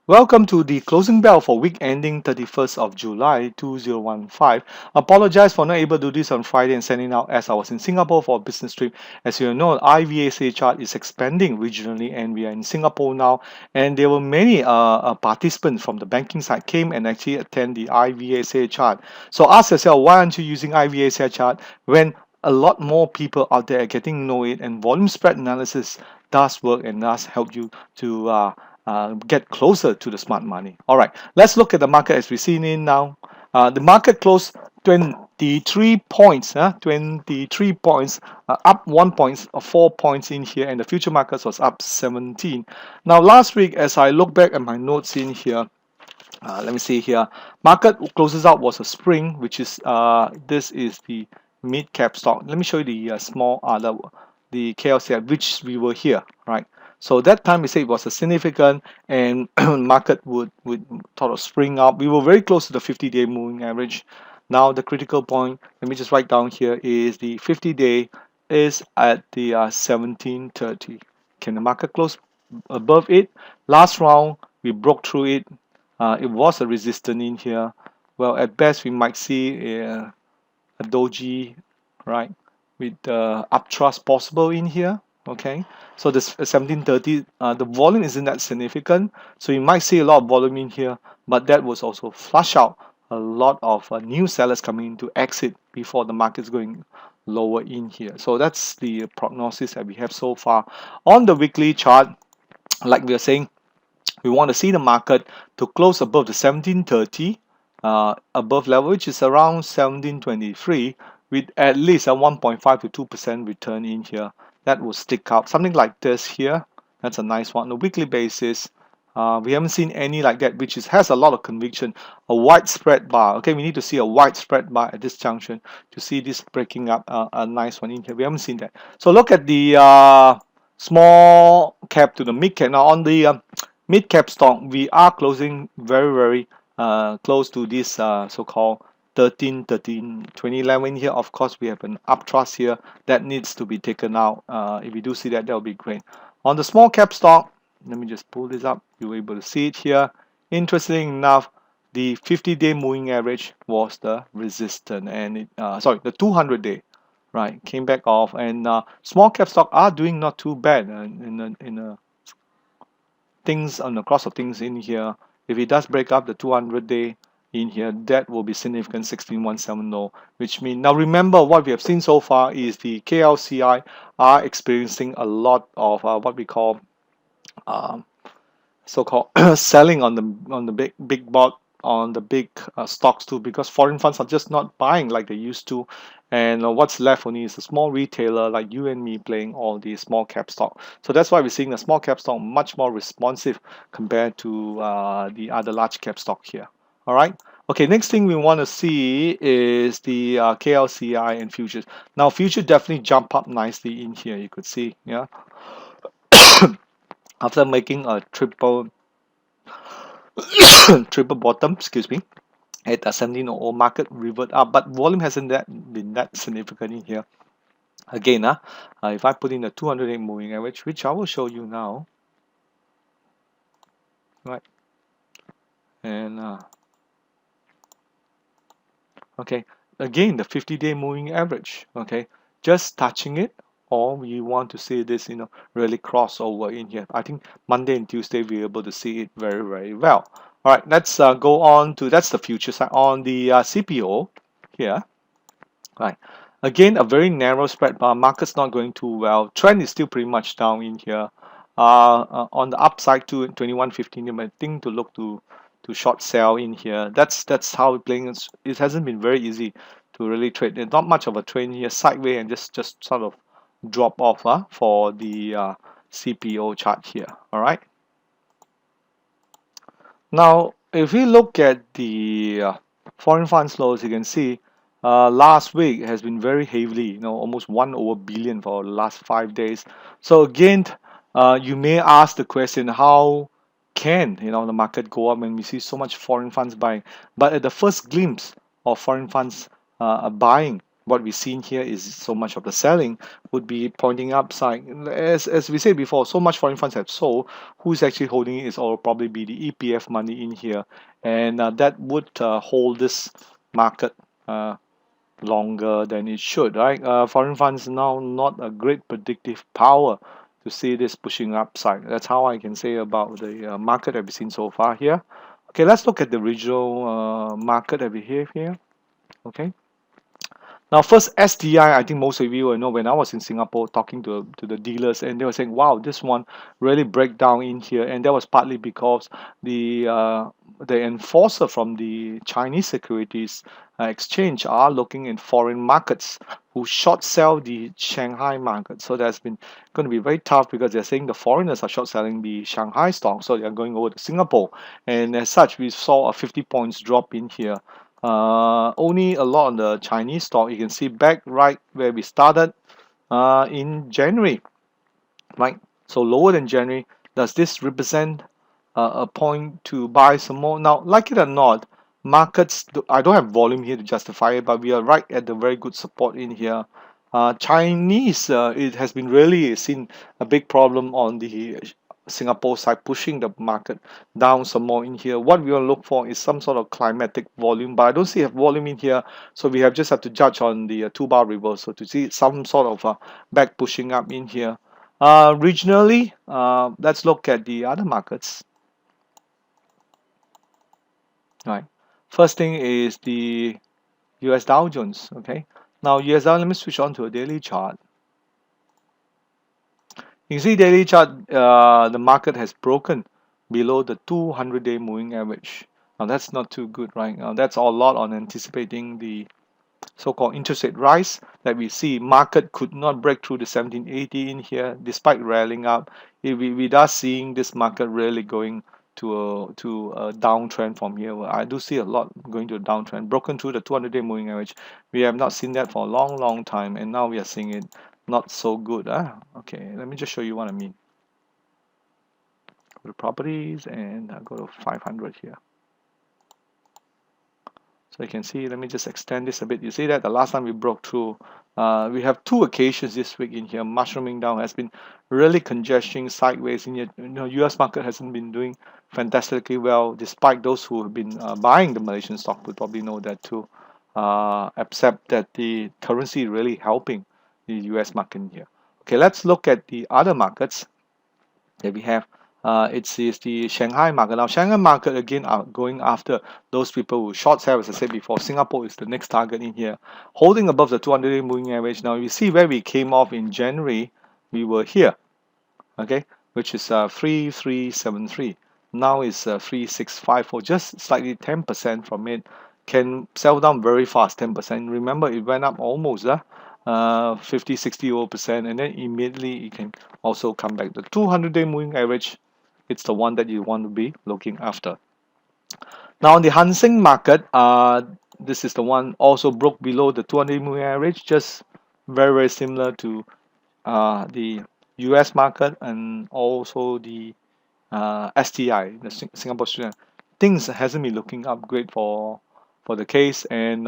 Welcome to the closing bell for week ending 31st of July 2015. Apologize for not able to do this on Friday and sending out as I was in Singapore for a business trip. As you know, IVASA chart is expanding regionally and we are in Singapore now. And there were many participants from the banking side came and actually attend the IVASA chart. So ask yourself, why aren't you using IVASA chart when a lot more people out there are getting to know it, and volume spread analysis does work and does help you to get closer to the smart money. All right, let's look at the market as we see it now. The market closed 23 points, 23 points, up 1.4 points in here, and the future markets was up 17. Now, last week, as I look back at my notes in here, let me see here. Market closes out was a spring, which is this is the mid cap stock. Let me show you the small the KLCI, which we were here, right? So that time we said it was a significant and market would sort of spring up. We were very close to the 50-day moving average. Now the critical point, let me just write down here, is the 50-day is at the 1730. Can the market close above it? Last round we broke through it. It was a resistance in here. Well, at best we might see a doji, right, with uptrust possible in here. Okay, so this 1730, the volume isn't that significant, so you might see a lot of volume in here, but that was also flush out a lot of new sellers coming in to exit before the market's going lower in here. So that's the prognosis that we have so far. On the weekly chart, like we are saying, we want to see the market to close above the 1730 above level, which is around 1723, with at least a 1.5 to 2% return in here. That will stick out something like this here. That's a nice one on a weekly basis. We haven't seen any like that, which has a lot of conviction. A widespread bar. Okay, we need to see a widespread bar at this junction to see this breaking up a nice one in here. We haven't seen that. So look at the small cap to the mid cap. Now on the mid cap stock, we are closing very close to this so-called 2011 here. Of course, we have an uptrust here that needs to be taken out. If we do see that, that will be great. On the small cap stock, let me just pull this up. You're able to see it here. Interesting enough, the 50-day moving average was the resistance, and it, sorry, the 200-day, right, came back off, and small cap stock are doing not too bad in a things on the cross of things in here. If it does break up the 200-day in here, that will be significant 16170, which means now remember what we have seen so far is the KLCI are experiencing a lot of what we call so-called selling on the big bot on the big stocks too, because foreign funds are just not buying like they used to, and what's left only is a small retailer like you and me playing all the small cap stock. So that's why we're seeing the small cap stock much more responsive compared to the other large cap stock here. All right. Okay, next thing we want to see is the KLCI and futures. Now future definitely jump up nicely in here, you could see, yeah, after making a triple triple bottom, excuse me, at a 1700, market revert up, but volume hasn't been that significant in here. Again, if I put in the 200-day moving average, which I will show you now, right, and okay, again the 50-day moving average, okay, just touching it, or we want to see this, really crossover in here. I think Monday and Tuesday we're able to see it very well. All right, let's go on to, that's the future side. On the CPO here, right, again a very narrow spread, but market's not going too well. Trend is still pretty much down in here. On the upside to 2115, I think to look to short sell in here. That's how we're playing. It hasn't been very easy to really trade. There's not much of a trend here, sideways and just sort of drop off for the CPO chart here. All right. Now, if we look at the foreign funds flows, you can see last week has been very heavily, almost 1 over billion for the last 5 days. So again, you may ask the question, how can the market go up when we see so much foreign funds buying? But at the first glimpse of foreign funds buying what we've seen here is so much of the selling would be pointing upside. As we said before, so much foreign funds have sold. Who's actually holding it is all probably be the EPF money in here, and that would hold this market longer than it should, right? Foreign funds now not a great predictive power to see this pushing upside. That's how I can say about the market that we've seen so far here. Okay, let's look at the regional market that we have here. Okay. Now, first SDI, I think most of you will know when I was in Singapore talking to the dealers, and they were saying, "Wow, this one really break down in here," and that was partly because the enforcer from the Chinese Securities Exchange are looking in foreign markets who short sell the Shanghai market. So that's been going to be very tough because they're saying the foreigners are short selling the Shanghai stock, so they're going over to Singapore, and as such, we saw a 50 points drop in here. Only a lot on the Chinese stock. You can see back right where we started in January, right? So lower than January. Does this represent a point to buy some more? Now, like it or not, markets, I don't have volume here to justify it, but we are right at the very good support in here. Chinese, it has been really seen a big problem on the Singapore side, pushing the market down some more in here. What we will look for is some sort of climatic volume, but I don't see a volume in here, so we have just have to judge on the two-bar reversal to see some sort of back pushing up in here. Regionally, let's look at the other markets. Right. First thing is the US Dow Jones. Okay. Now US Dow, let me switch on to a daily chart. You can see daily chart, the market has broken below the 200-day moving average. Now that's not too good, right? Now that's a lot on anticipating the so-called interest rate rise that we see. Market could not break through the 1780 in here despite rallying up. We are seeing this market really going to a downtrend from here. I do see a lot going to a downtrend, broken through the 200-day moving average. We have not seen that for a long time, and now we are seeing it not so good. Okay, let me just show you what I mean. Go to properties and go to 500 here. So you can see, let me just extend this a bit. You see that the last time we broke through, we have two occasions this week in here. Mushrooming down has been really congesting sideways in here. US market hasn't been doing fantastically well, despite those who have been buying the Malaysian stock would probably know that too. Except that the currency really helping the US market in here. Okay, let's look at the other markets that we have. It is the Shanghai market. Now, Shanghai market again are going after those people who short sell. As I said before, Singapore is the next target in here, holding above the 200-day moving average. Now, you see where we came off in January, we were here, okay, which is 3373. Now it's 3654, just slightly 10% from it. Can sell down very fast, 10%. Remember, it went up almost 50, 60%, and then immediately it can also come back. The 200-day moving average, it's the one that you want to be looking after. Now on the Hang Seng market, this is the one also broke below the 200-day moving average, just very similar to the US market and also the STI, the Singapore student. Things hasn't been looking up great for the case, and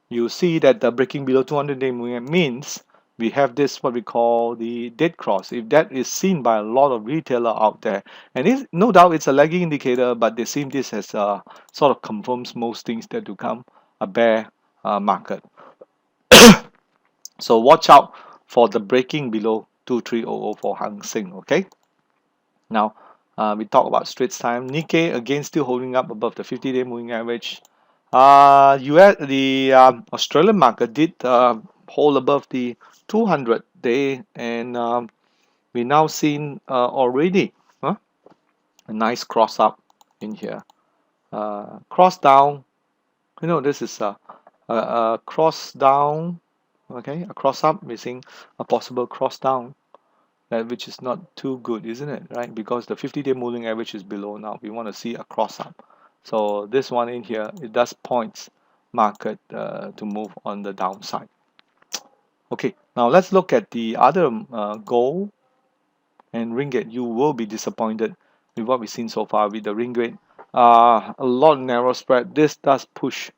you see that the breaking below 200-day moving means we have this what we call the dead cross. If that is seen by a lot of retailer out there, and no doubt it's a lagging indicator, but they see this as sort of confirms most things that to come, a bear market. So watch out for the breaking below 2300 for Hang Seng. Okay. Now we talk about Straits Time. Nikkei again still holding up above the 50-day moving average. The Australian market did hold above the 200-day, and we now seen already a nice cross up in here. Cross down. This is a cross down. Okay, a cross up. We're seeing a possible cross down, which is not too good, isn't it? Right? Because the 50-day moving average is below now. We want to see a cross up. So this one in here, it does points market to move on the downside. Okay, now let's look at the other gold and ringgit. You will be disappointed with what we've seen so far with the ringgit. A lot narrow spread. This does push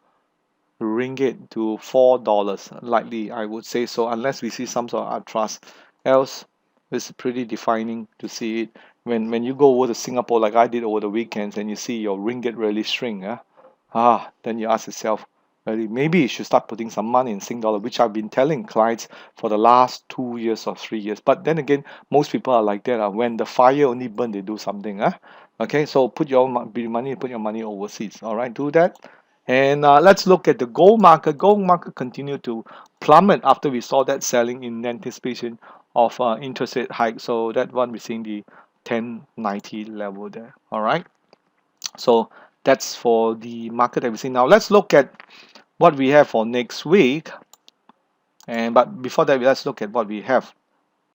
ringgit to $4 likely, I would say so, unless we see some sort of upthrust. Else it's pretty defining to see it when you go over to Singapore like I did over the weekends and you see your ringgit really shrink. Then you ask yourself, really, maybe you should start putting some money in Sing dollar, which I've been telling clients for the last 2 years or 3 years. But then again, most people are like that. When the fire only burn, they do something. Okay, so put your money overseas. All right, do that. And let's look at the gold market. Gold market continued to plummet after we saw that selling in anticipation of interest rate hike. So that one we're seeing the 1090 level there. All right. So that's for the market that we see now. Let's look at what we have for next week. And but before that, let's look at what we have